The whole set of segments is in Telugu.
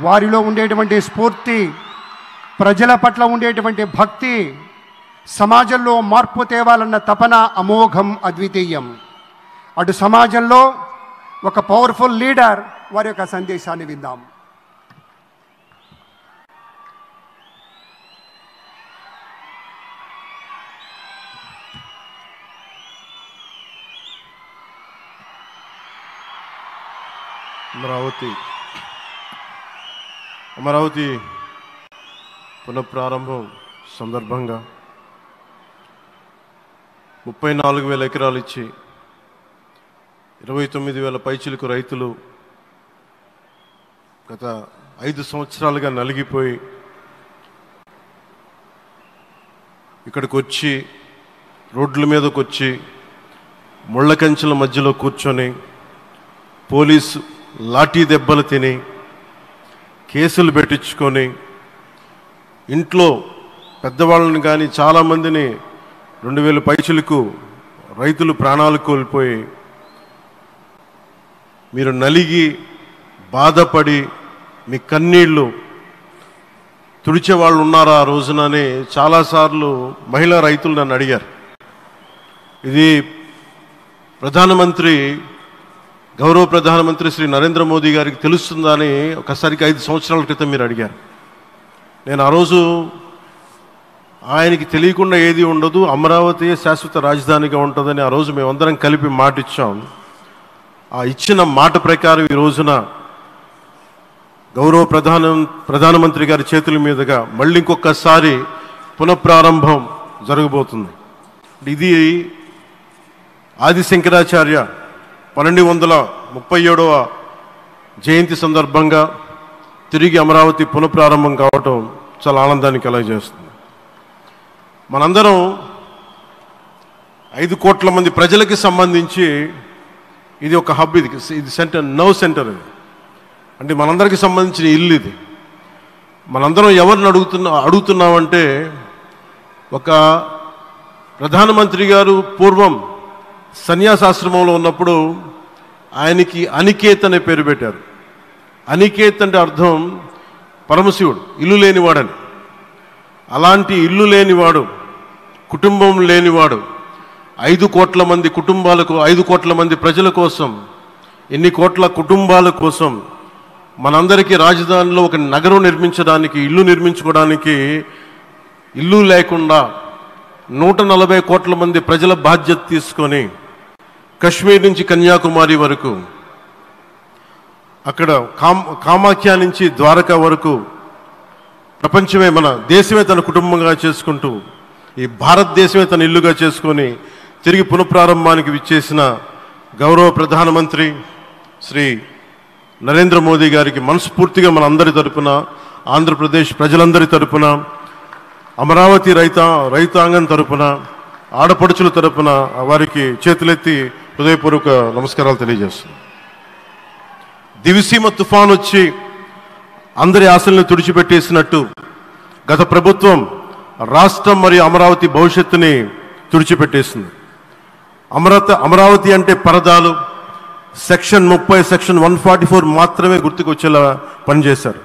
వారిలో ఉండేటువంటి స్ఫూర్తి, ప్రజల పట్ల ఉండేటువంటి భక్తి, సమాజంలో మార్పు తేవాలన్న తపన అమోఘం, అద్వితీయం. అటు సమాజంలో ఒక పవర్ఫుల్ లీడర్ వారి యొక్క సందేశాన్ని విందాం. అమరావతి పునఃప్రారంభం సందర్భంగా 34,000 ఎకరాలు ఇచ్చి 29,000 పైచిలకు రైతులు గత 5 సంవత్సరాలుగా నలిగిపోయి ఇక్కడికి వచ్చి రోడ్ల మీదకి వచ్చి ముళ్ళ కంచెల మధ్యలో కూర్చొని పోలీసు లాఠీ దెబ్బలు తిని కేసులు పెట్టించుకొని ఇంట్లో పెద్దవాళ్ళని కానీ చాలామందిని 2,000 పైచులకు రైతులు ప్రాణాలు కోల్పోయి మీరు నలిగి బాధపడి మీ కన్నీళ్ళు తుడిచే వాళ్ళు ఉన్నారా ఆ రోజునని చాలాసార్లు మహిళా రైతులు నన్ను అడిగారు. ఇది గౌరవ ప్రధానమంత్రి శ్రీ నరేంద్ర మోదీ గారికి తెలుస్తుందా అని ఒకసారికి 5 సంవత్సరాల క్రితం మీరు అడిగారు. నేను ఆ రోజు ఆయనకి తెలియకుండా ఏది ఉండదు, అమరావతి శాశ్వత రాజధానిగా ఉంటుందని ఆ రోజు మేమందరం కలిపి మాట ఇచ్చాం. ఆ ఇచ్చిన మాట ప్రకారం ఈ రోజున గౌరవ ప్రధానమంత్రి గారి చేతుల మీదుగా మళ్ళీ ఇంకొకసారి పునఃప్రారంభం జరగబోతుంది. ఇది ఆది శంకరాచార్య 1237వ జయంతి సందర్భంగా తిరిగి అమరావతి పునఃప్రారంభం కావటం చాలా ఆనందాన్ని కలగజేస్తుంది. మనందరం 5 కోట్ల మంది ప్రజలకి సంబంధించి ఇది ఒక హబ్, ఇది సెంటర్, సెంటర్ ఇది. అంటే మనందరికీ సంబంధించిన ఇల్లు ఇది. మనందరం ఎవరిని అడుగుతున్నామంటే ఒక ప్రధానమంత్రి గారు పూర్వం సన్యాసాశ్రమంలో ఉన్నప్పుడు ఆయనకి అనికేత్ అనే పేరు పెట్టారు. అనికేత్ అంటే అర్థం పరమశివుడు, ఇల్లు లేనివాడని. అలాంటి ఇల్లు లేనివాడు, కుటుంబం లేనివాడు 5 కోట్ల మంది కుటుంబాలకు, 5 కోట్ల మంది ప్రజల కోసం, ఎన్ని కోట్ల కుటుంబాల కోసం మనందరికీ రాజధానిలో ఒక నగరం నిర్మించడానికి, ఇల్లు నిర్మించుకోవడానికి ఇల్లు లేకుండా 140 కోట్ల మంది ప్రజల బాధ్యత తీసుకొని కశ్మీర్ నుంచి కన్యాకుమారి వరకు, అక్కడ కామాఖ్య నుంచి ద్వారకా వరకు ప్రపంచమే, మన దేశమే తన కుటుంబంగా చేసుకుంటూ ఈ భారతదేశమే తన ఇల్లుగా చేసుకొని తిరిగి పునఃప్రారంభానికి విచ్చేసిన గౌరవ ప్రధానమంత్రి శ్రీ నరేంద్ర మోదీ గారికి మనస్ఫూర్తిగా మన అందరి తరపున, ఆంధ్రప్రదేశ్ ప్రజలందరి తరపున, అమరావతి రైతాంగం తరపున, ఆడపడుచుల తరపున వారికి చేతులెత్తి హృదయపూర్వక నమస్కారాలు తెలియజేస్తున్నాను. దివిసీమ తుఫాన్ వచ్చి అందరి ఆశలను తుడిచిపెట్టేసినట్టు గత ప్రభుత్వం రాష్ట్రం మరియు అమరావతి భవిష్యత్తుని తుడిచిపెట్టేసింది. అమరావతి అంటే పరదాలు, సెక్షన్ 30, సెక్షన్ 144 మాత్రమే గుర్తుకొచ్చేలా పనిచేశారు.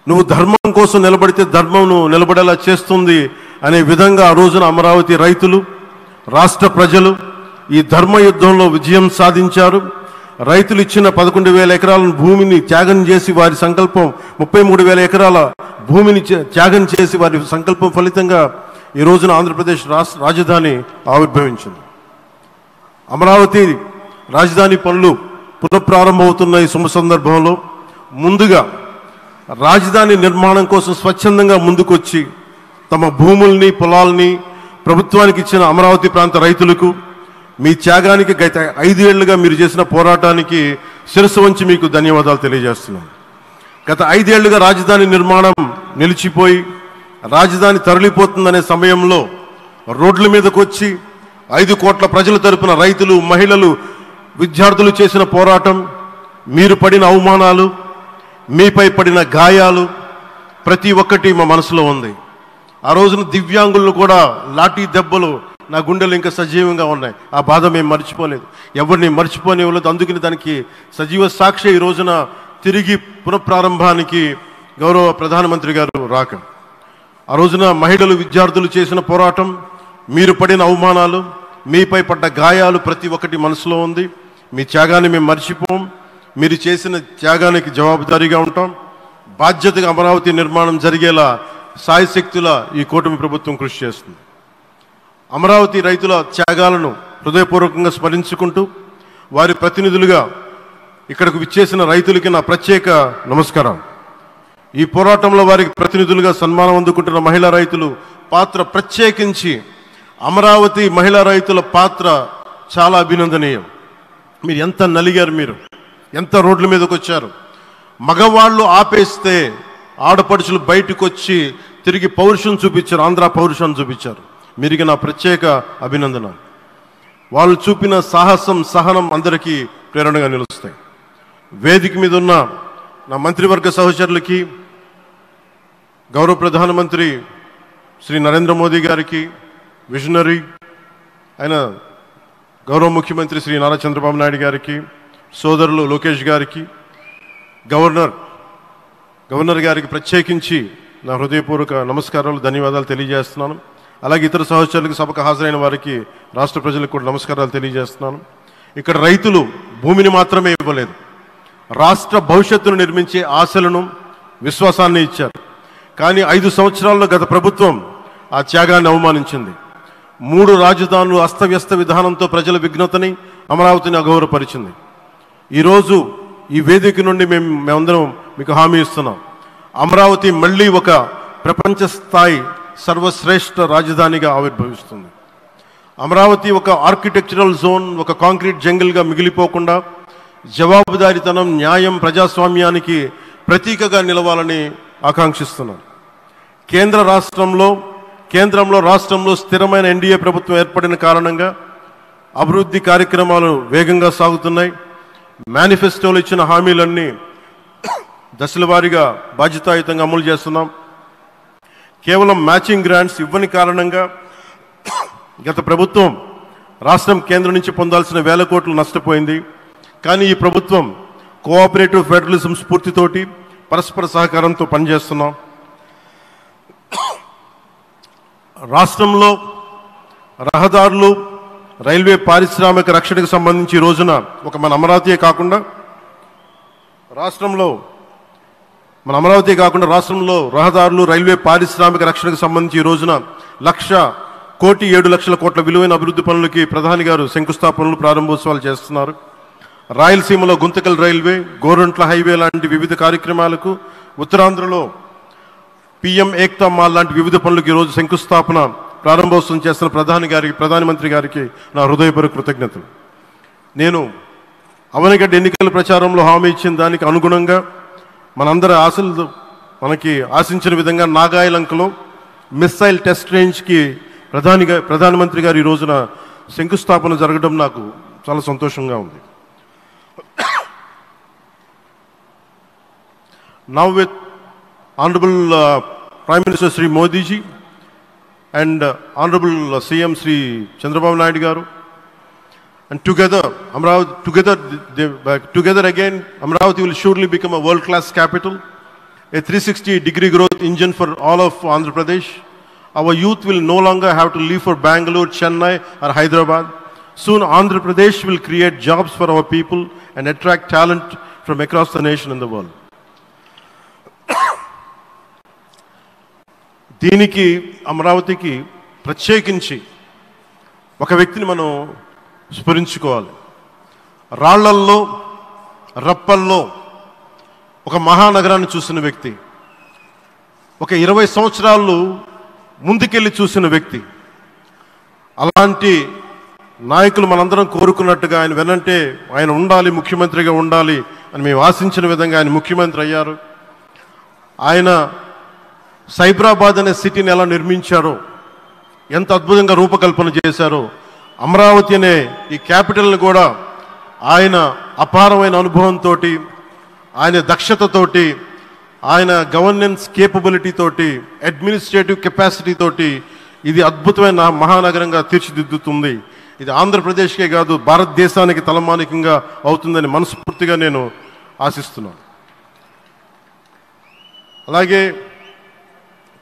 నువ్వు ధర్మం కోసం నిలబడితే ధర్మం నువ్వు నిలబడేలా చేస్తుంది అనే విధంగా ఆ రోజున అమరావతి రైతులు, రాష్ట్ర ప్రజలు ఈ ధర్మ యుద్ధంలో విజయం సాధించారు. రైతులు ఇచ్చిన 11,000 ఎకరాల భూమిని త్యాగం చేసి వారి సంకల్పం, 33,000 ఎకరాల భూమిని త్యాగం చేసి వారి సంకల్పం ఫలితంగా ఈ రోజున ఆంధ్రప్రదేశ్ రాజధాని ఆవిర్భవించింది. అమరావతి రాజధాని పనులు పునఃప్రారంభమవుతున్న ఈ శుభ సందర్భంలో ముందుగా రాజధాని నిర్మాణం కోసం స్వచ్ఛందంగా ముందుకొచ్చి తమ భూముల్ని, పొలాల్ని ప్రభుత్వానికి ఇచ్చిన అమరావతి ప్రాంత రైతులకు, మీ త్యాగానికి గత 5 ఏళ్లుగా మీరు చేసిన పోరాటానికి శిరస్సు వంచి మీకు ధన్యవాదాలు తెలియజేస్తున్నాను. గత 5 ఏళ్లుగా రాజధాని నిర్మాణం నిలిచిపోయి రాజధాని తరలిపోతుందనే సమయంలో రోడ్ల మీదకు వచ్చి 5 కోట్ల ప్రజల తరపున రైతులు, మహిళలు, విద్యార్థులు చేసిన పోరాటం, మీరు పడిన అవమానాలు, మీపై పడిన గాయాలు ప్రతి ఒక్కటి మా మనసులో ఉంది. ఆ రోజున దివ్యాంగులను కూడా లాఠీ దెబ్బలు నా గుండెలు ఇంకా సజీవంగా ఉన్నాయి. ఆ బాధ మేము మర్చిపోలేదు, ఎవరిని మర్చిపోనివ్వలేదు. అందుకని దానికి సజీవ సాక్షి ఈ రోజున తిరిగి పునఃప్రారంభానికి గౌరవ ప్రధానమంత్రి గారు రాక, ఆ రోజున మహిళలు విద్యార్థులు చేసిన పోరాటం, మీరు పడిన అవమానాలు, మీపై పడ్డ గాయాలు ప్రతి ఒక్కటి మనసులో ఉంది. మీ త్యాగాన్ని మేము మర్చిపోం. మీరు చేసిన త్యాగానికి జవాబుదారీగా ఉంటాం. బాధ్యతగా అమరావతి నిర్మాణం జరిగేలా సాయశక్తుల ఈ కూటమి ప్రభుత్వం కృషి చేస్తుంది. అమరావతి రైతుల త్యాగాలను హృదయపూర్వకంగా స్మరించుకుంటూ వారి ప్రతినిధులుగా ఇక్కడకు విచ్చేసిన రైతులకి నా ప్రత్యేక నమస్కారం. ఈ పోరాటంలో వారికి ప్రతినిధులుగా సన్మానం అందుకుంటున్న మహిళా రైతులు పాత్ర, ప్రత్యేకించి అమరావతి మహిళా రైతుల పాత్ర చాలా అభినందనీయం. మీరు ఎంత నలిగారు, మీరు ఎంత రోడ్ల మీదకి వచ్చారు. మగవాళ్ళు ఆపేస్తే ఆడపడుచులు బయటకు వచ్చి తిరిగి పౌరుషం చూపించారు, ఆంధ్ర పౌరుషాన్ని చూపించారు. మీరికి నా ప్రత్యేక అభినందన. వాళ్ళు చూపిన సాహసం, సహనం అందరికీ ప్రేరణగా నిలుస్తాయి. వేదిక మీద ఉన్న నా మంత్రివర్గ సహచరులకి, గౌరవ ప్రధానమంత్రి శ్రీ నరేంద్ర మోదీ గారికి, విజనరీ అయిన గౌరవ ముఖ్యమంత్రి శ్రీ నారా చంద్రబాబు నాయుడు గారికి, సోదరులు లోకేష్ గారికి, గవర్నర్ గారికి ప్రత్యేకించి నా హృదయపూర్వక నమస్కారాలు, ధన్యవాదాలు తెలియజేస్తున్నాను. అలాగే ఇతర సహచరులకు, సభకు హాజరైన వారికి, రాష్ట్ర ప్రజలకు కూడా నమస్కారాలు తెలియజేస్తున్నాను. ఇక్కడ రైతులు భూమిని మాత్రమే ఇవ్వలేదు, రాష్ట్ర భవిష్యత్తును నిర్మించే ఆశలను, విశ్వాసాన్ని ఇచ్చారు. కానీ 5 సంవత్సరాల్లో గత ప్రభుత్వం ఆ త్యాగాన్ని అవమానించింది. 3 రాజధానులు అస్తవ్యస్త విధానంతో ప్రజల విఘ్నతని, అమరావతిని అగౌరవపరిచింది. ఈరోజు ఈ వేదిక నుండి మేమందరం మీకు హామీ ఇస్తున్నాం. అమరావతి మళ్ళీ ఒక ప్రపంచ స్థాయి సర్వశ్రేష్ఠ రాజధానిగా ఆవిర్భవిస్తుంది. అమరావతి ఒక ఆర్కిటెక్చరల్ జోన్, ఒక కాంక్రీట్ జంగిల్గా మిగిలిపోకుండా జవాబుదారీతనం, న్యాయం, ప్రజాస్వామ్యానికి ప్రతీకగా నిలవాలని ఆకాంక్షిస్తున్నాను. కేంద్రంలో రాష్ట్రంలో స్థిరమైన ఎన్డీఏ ప్రభుత్వం ఏర్పడిన కారణంగా అభివృద్ధి కార్యక్రమాలు వేగంగా సాగుతున్నాయి. మేనిఫెస్టోలో ఇచ్చిన హామీలన్నీ దశల వారీగా బాధ్యతాయుతంగా అమలు చేస్తున్నాం. కేవలం మ్యాచింగ్ గ్రాంట్స్ ఇవ్వని కారణంగా గత ప్రభుత్వం రాష్ట్రం కేంద్రం నుంచి పొందాల్సిన 1000 కోట్లు నష్టపోయింది. కానీ ఈ ప్రభుత్వం కోఆపరేటివ్ ఫెడరలిజం స్ఫూర్తితోటి, పరస్పర సహకారంతో పనిచేస్తున్నాం. రాష్ట్రంలో రహదారులు, రైల్వే, పారిశ్రామిక రక్షణకు సంబంధించి ఈ రోజున మన అమరావతి కాకుండా రాష్ట్రంలో రహదారులు, రైల్వే, పారిశ్రామిక రక్షణకు సంబంధించి ఈ రోజున 1,07,00,000 కోట్ల విలువైన అభివృద్ధి పనులకి ప్రధాని గారు శంకుస్థాపనలు, ప్రారంభోత్సవాలు చేస్తున్నారు. రాయలసీమలో గుంతకల్ రైల్వే, గోరంట్ల హైవే లాంటి వివిధ కార్యక్రమాలకు, ఉత్తరాంధ్రలో పిఎం ఏక్తా మాల్ లాంటి వివిధ పనులకు ఈరోజు శంకుస్థాపన, ప్రారంభోత్సవం చేస్తున్న ప్రధానమంత్రి గారికి నా హృదయపూర్వక కృతజ్ఞతలు. నేను అవనిగడ్డ ఎన్నికల ప్రచారంలో హామీ ఇచ్చిన దానికి అనుగుణంగా మనందరి ఆశలు మనకి ఆశించిన విధంగా నాగాయలంకలో మిస్సైల్ టెస్ట్ రేంజ్కి ప్రధానమంత్రి గారు ఈ రోజున శంకుస్థాపన జరగడం నాకు చాలా సంతోషంగా ఉంది. Now with Honorable Prime Minister Sri Modi ji and Honorable CM Sri Chandrababu Naidu garu, and together again Amravati will surely become a world-class capital, a 360-degree growth engine for all of Andhra Pradesh. Our youth will no longer have to leave for Bangalore, Chennai or Hyderabad. Soon Andhra Pradesh will create jobs for our people and attract talent from across the nation and the world. దీనికి అమరావతికి ప్రత్యేకించి ఒక వ్యక్తిని మనం స్మరించుకోవాలి. రాళ్లల్లో, రప్పల్లో ఒక మహానగరాన్ని చూసిన వ్యక్తి, ఒక 20 సంవత్సరాలు ముందుకెళ్ళి చూసిన వ్యక్తి. అలాంటి నాయకులు మనందరం కోరుకున్నట్టుగా ఆయన వెనంటే ఆయన ఉండాలి, ముఖ్యమంత్రిగా ఉండాలి అని మేము ఆశించిన విధంగా ఆయన ముఖ్యమంత్రి అయ్యారు. ఆయన సైబరాబాద్ అనే సిటీని ఎలా నిర్మించారో, ఎంత అద్భుతంగా రూపకల్పన చేశారో, అమరావతి అనే ఈ క్యాపిటల్ని కూడా ఆయన అపారమైన అనుభవంతో, ఆయన దక్షతతోటి, ఆయన గవర్నెన్స్ కేపబిలిటీ తోటి, అడ్మినిస్ట్రేటివ్ కెపాసిటీ తోటి ఇది అద్భుతమైన మహానగరంగా తీర్చిదిద్దుతుంది. ఇది ఆంధ్రప్రదేశ్కే కాదు భారతదేశానికి తలమానికంగా అవుతుందని మనస్ఫూర్తిగా నేను ఆశిస్తున్నాను. అలాగే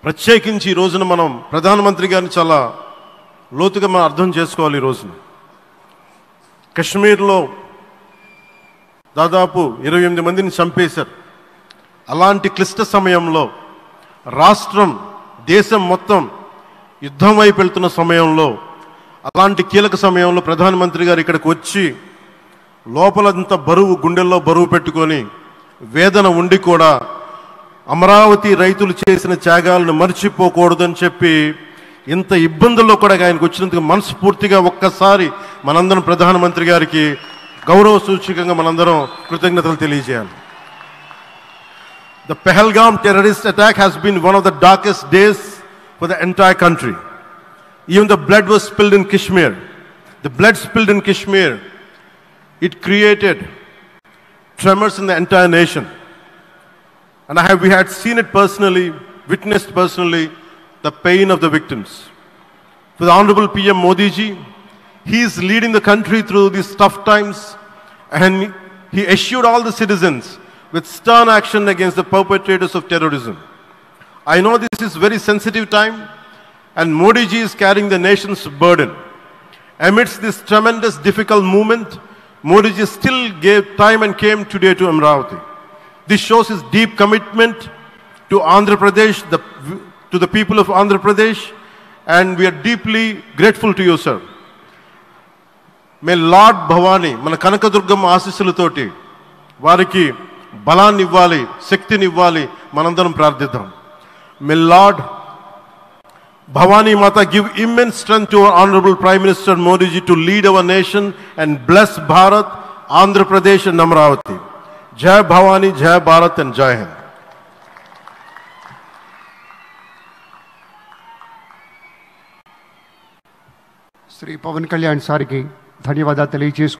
ప్రత్యేకించి ఈ రోజున మనం ప్రధానమంత్రి గారిని చాలా లోతుగా మనం అర్థం చేసుకోవాలి. ఈ రోజున కశ్మీర్లో దాదాపు 28 మందిని చంపేశారు. అలాంటి క్లిష్ట సమయంలో రాష్ట్రం, దేశం మొత్తం యుద్ధం వైపు వెళ్తున్న సమయంలో, అలాంటి కీలక సమయంలో ప్రధానమంత్రి గారు ఇక్కడికి వచ్చి లోపలంతా బరువు, గుండెల్లో బరువు పెట్టుకొని వేదన ఉండి కూడా అమరావతి రైతులు చేసిన త్యాగాలను మర్చిపోకూడదని చెప్పి ఇంత ఇబ్బందుల్లో కూడా ఆయనకు వచ్చినందుకు మనస్ఫూర్తిగా ఒక్కసారి మనందరం ప్రధానమంత్రి గారికి గౌరవ సూచకంగా మనందరం కృతజ్ఞతలు తెలియజేయాలి. The Pahalgam terrorist attack has been one of the darkest days for the entire country. Even the blood was spilled in Kashmir. The blood spilled in Kashmir, it created tremors in the entire nation. And we had seen it personally, witnessed personally, the pain of the victims. For the Honorable PM Modi ji, he is leading the country through these tough times, and he assured all the citizens with stern action against the perpetrators of terrorism. I know this is very sensitive time, and Modi ji is carrying the nation's burden. Amidst this tremendous difficult moment, Modi ji still gave time and came today to Amravati. This shows his deep commitment to Andhra Pradesh, to the people of Andhra Pradesh, and we are deeply grateful to you, sir. May Lord Bhavani, మన కనకదుర్గమ్మ ఆశీస్సులతోటి వారికి బలాన్ని ఇవ్వాలి, శక్తిని ఇవ్వాలి, మనందరం ప్రార్థిద్దాం. May Lord Bhavani Mata give immense strength to our Honorable Prime Minister Modi ji to lead our nation and bless Bharat, Andhra Pradesh and Amravati. Jai Bhavani, Jai Bharat and Jai Hind. Shri Pawan Kalyan సార్కి ధన్యవాదాలు తెలియజేసుకుంటున్నాను.